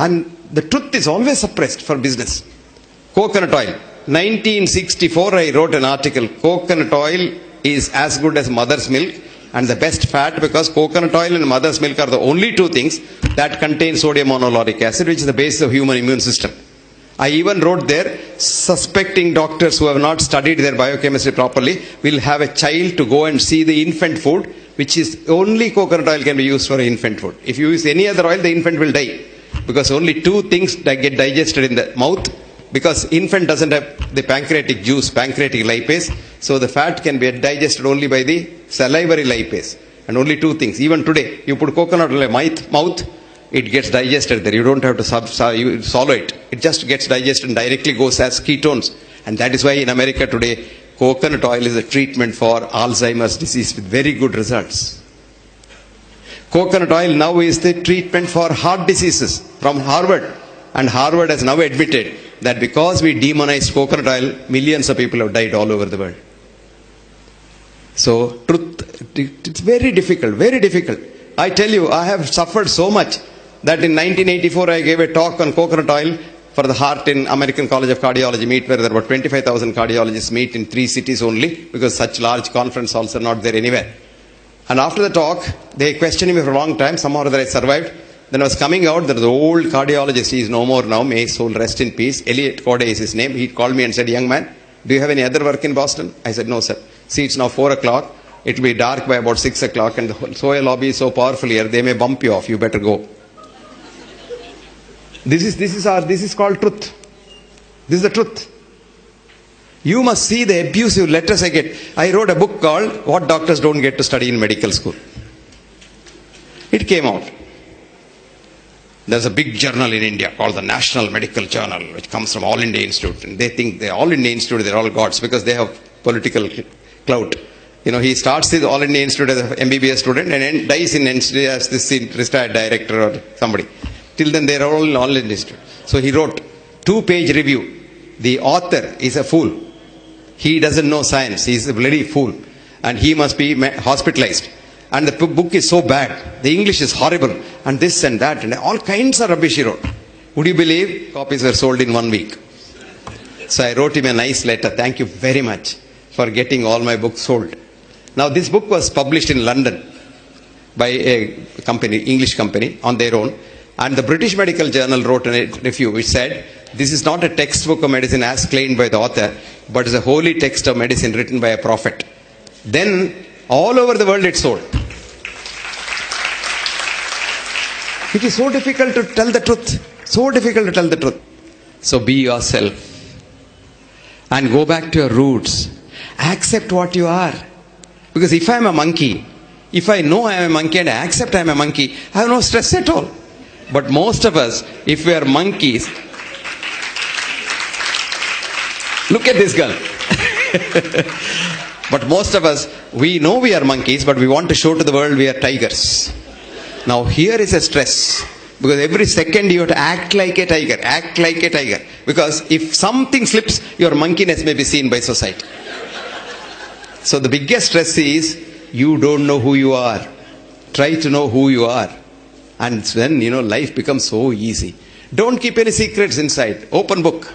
And the truth is always suppressed for business. Coconut oil. 1964 I wrote an article. Coconut oil is as good as mother's milk and the best fat, because coconut oil and mother's milk are the only two things that contain sodium monolauric acid, which is the basis of human immune system. I even wrote there, suspecting doctors who have not studied their biochemistry properly will have a child to go and see the infant food, which is only coconut oil can be used for infant food. If you use any other oil, the infant will die, because only two things that get digested in the mouth, because infant doesn't have the pancreatic juice, pancreatic lipase, so the fat can be digested only by the salivary lipase. And only two things. Even today, you put coconut oil in mouth, it gets digested there. You don't have to swallow it. It just gets digested and directly goes as ketones. And that is why in America today, coconut oil is a treatment for Alzheimer's disease with very good results. Coconut oil now is the treatment for heart diseases from Harvard. And Harvard has now admitted that because we demonized coconut oil, millions of people have died all over the world. So, truth, it's very difficult, very difficult. I tell you, I have suffered so much that in 1984 I gave a talk on coconut oil for the heart in American College of Cardiology meet, where there were 25,000 cardiologists meet in 3 cities only, because such large conference halls are not there anywhere. And after the talk, they questioned me for a long time, somehow or other I survived. Then I was coming out, there was an old cardiologist, he is no more now, may his soul rest in peace. Elliot Corday is his name. He called me and said, "Young man, do you have any other work in Boston?" I said, "No, sir. See, it's now 4 o'clock. It will be dark by about 6 o'clock and the soil lobby is so powerful here, they may bump you off. You better go." This is called truth. This is the truth. You must see the abusive letters I get. I wrote a book called What Doctors Don't Get to Study in Medical School. It came out. There's a big journal in India called the National Medical Journal, which comes from All India Institute. And they think they're All India Institute, they're all gods, because they have political clout. You know, he starts his All India Institute as an MBBS student and then dies in NCD as this retired director or somebody. Till then, they're all in All India Institute. So he wrote 2-page review. The author is a fool. He doesn't know science. He's a bloody fool. And he must be hospitalized. And the book is so bad. The English is horrible. And this and that. And all kinds of rubbish he wrote. Would you believe? Copies were sold in 1 week. So I wrote him a nice letter. Thank you very much for getting all my books sold. Now this book was published in London by a company, English company, on their own. And the British Medical Journal wrote a review which said, this is not a textbook of medicine as claimed by the author, but is a holy text of medicine written by a prophet. Then all over the world it sold. It is so difficult to tell the truth. So difficult to tell the truth. So be yourself. And go back to your roots. Accept what you are. Because if I am a monkey, if I know I am a monkey and I accept I am a monkey, I have no stress at all. But most of us, if we are monkeys, look at this girl. But most of us, we know we are monkeys, but we want to show to the world we are tigers. Now here is a stress. Because every second you have to act like a tiger. Act like a tiger. Because if something slips, your monkeyness may be seen by society. So the biggest stress is, you don't know who you are. Try to know who you are. And then, life becomes so easy. Don't keep any secrets inside. Open book.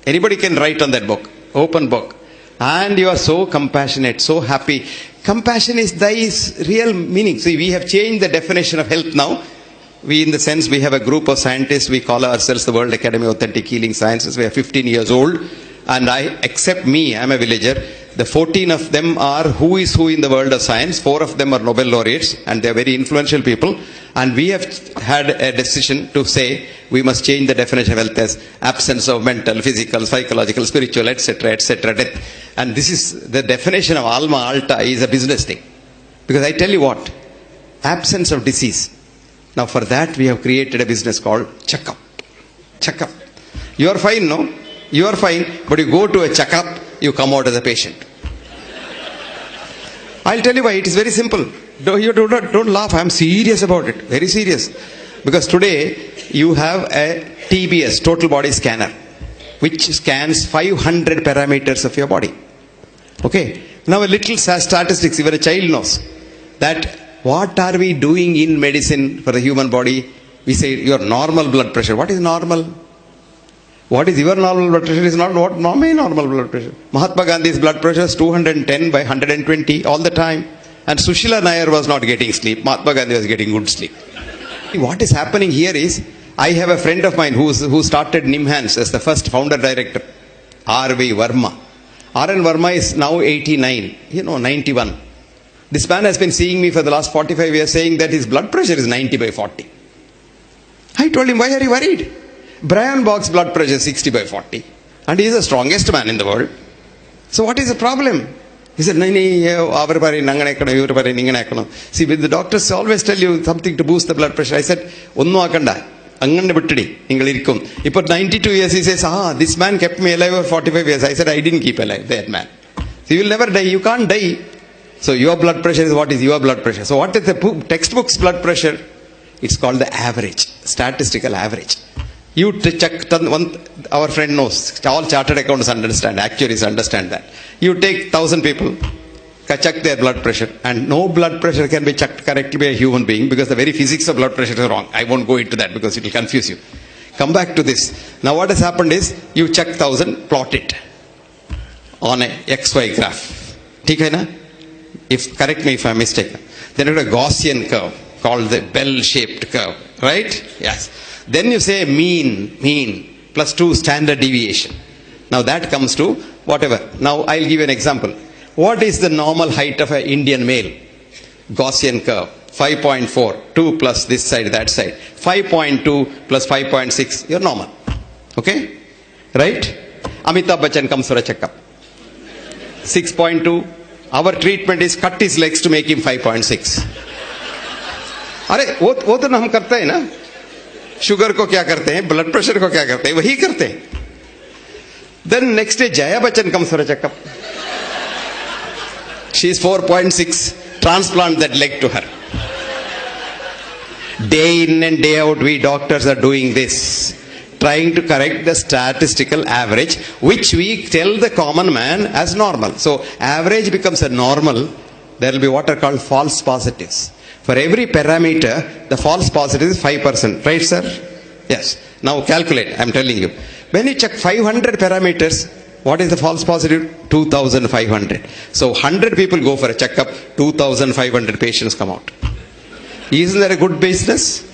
Anybody can write on that book. Open book. And you are so compassionate, so happy. Compassion is thy real meaning. See, we have changed the definition of health now. We, in the sense, we have a group of scientists. We call ourselves the World Academy of Authentic Healing Sciences. We are 15 years old. And except me, I'm a villager. The 14 of them are who is who in the world of science. 4 of them are Nobel laureates, and they are very influential people. And we have had a decision to say we must change the definition of health as absence of mental, physical, psychological, spiritual, etc., etc., death. And this is the definition of Alma Alta is a business thing. Because I tell you what, absence of disease. Now for that we have created a business called checkup. Checkup. You are fine, no? You are fine, but you go to a checkup, you come out as a patient. I'll tell you why. It is very simple. Don't laugh. I am serious about it. Very serious. Because today you have a TBS, total body scanner, which scans 500 parameters of your body. Okay. Now a little statistics, even a child knows that what are we doing in medicine for the human body? We say your normal blood pressure. What is normal? What is your normal blood pressure is not what my normal blood pressure. Mahatma Gandhi's blood pressure is 210 by 120 all the time. And Sushila Nair was not getting sleep. Mahatma Gandhi was getting good sleep. What is happening here is, I have a friend of mine who started Nimhans as the first founder director, R.V. Verma. R.N. Verma is now 89, 91. This man has been seeing me for the last 45 years saying that his blood pressure is 90 by 40. I told him, why are you worried? Brian Bach's blood pressure is 60 by 40. And he is the strongest man in the world. So what is the problem? He said, see, with the doctors always tell you something to boost the blood pressure. I said, അങ്ങനെ വിട്ടടി നിങ്ങൾ ഇരിക്കും. ഇപ്പോൾ 92 years he says, this man kept me alive for 45 years. I said, I didn't keep alive that man. So you will never die. You can't die. So your blood pressure is what is your blood pressure. So what is the textbook's blood pressure? It's called the average, statistical average. You check, our friend knows, all chartered accountants understand, actuaries understand that. You take 1,000 people, check their blood pressure, and no blood pressure can be checked correctly by a human being because the very physics of blood pressure is wrong. I won't go into that because it will confuse you. Come back to this. Now what has happened is, you check 1,000, plot it on a XY graph. Okay, na? Correct me if I'm mistaken. Then you have a Gaussian curve called the bell-shaped curve, right? Yes. Then you say mean plus 2 standard deviation. Now that comes to whatever. Now I'll give you an example. What is the normal height of an Indian male? Gaussian curve, 5.4, 2 plus this side, that side. 5.2 plus 5.6, you're normal. Okay? Right? Amitabh Bachchan comes for a checkup. 6.2. Our treatment is cut his legs to make him 5.6. अरे वो तो हम करते हैं ना. Sugar को क्या करते हैं, ब्लड प्रेशर को क्या करते हैं, वही करते हैं. Then next day Jaya Bachchan comes for a checkup. She is 4.6. Transplant that leg to her. Day in and day out we doctors are doing this, trying to correct the statistical average, which we tell the common man as normal. So average becomes a normal. There will be what are called false positives. For every parameter, the false positive is 5%. Right, sir? Yes. Now calculate, I'm telling you. When you check 500 parameters, what is the false positive? 2,500. So 100 people go for a checkup, 2,500 patients come out. Isn't that a good business?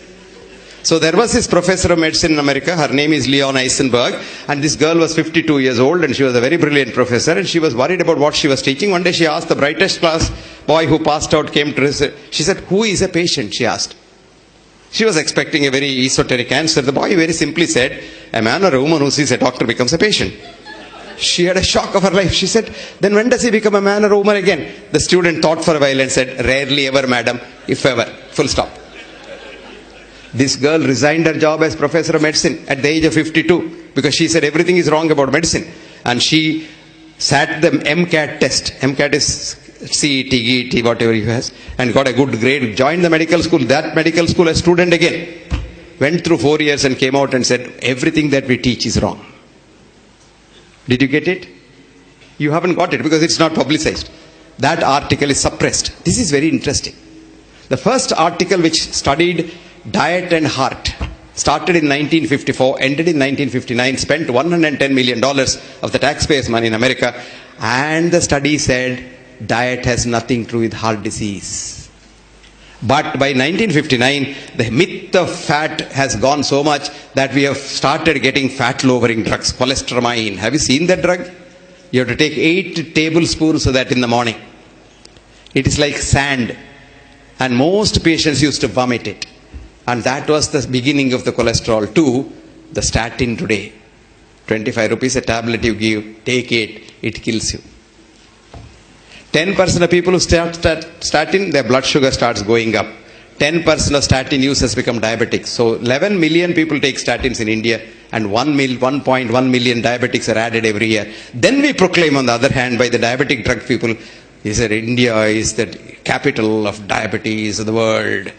So there was this professor of medicine in America, her name is Leon Eisenberg, and this girl was 52 years old and she was a very brilliant professor and she was worried about what she was teaching. One day she asked the brightest class boy who passed out, came to her, she said, who is a patient? She asked. She was expecting a very esoteric answer. The boy very simply said, a man or a woman who sees a doctor becomes a patient. She had a shock of her life. She said, then when does he become a man or a woman again? The student thought for a while and said, rarely ever, madam, if ever. Full stop. This girl resigned her job as professor of medicine at the age of 52 because she said everything is wrong about medicine. And she sat the MCAT test. MCAT is CET, GET, whatever he has, and got a good grade, joined the medical school. That medical school, a student again, went through 4 years and came out and said, everything that we teach is wrong. Did you get it? You haven't got it because it's not publicized. That article is suppressed. This is very interesting. The first article which studied diet and heart started in 1954, ended in 1959, spent $110 million of the taxpayers' money in America, and the study said diet has nothing to do with heart disease. But by 1959, the myth of fat has gone so much that we have started getting fat-lowering drugs, cholestyramine. Have you seen that drug? You have to take 8 tablespoons of that in the morning. It is like sand, and most patients used to vomit it. And that was the beginning of the cholesterol too, the statin today. 25 rupees a tablet you give, take it, it kills you. 10% of people who start statin, their blood sugar starts going up. 10% of statin users become diabetic. So 11 million people take statins in India and 1.1 million diabetics are added every year. Then we proclaim on the other hand by the diabetic drug people, he said India is the capital of diabetes of the world.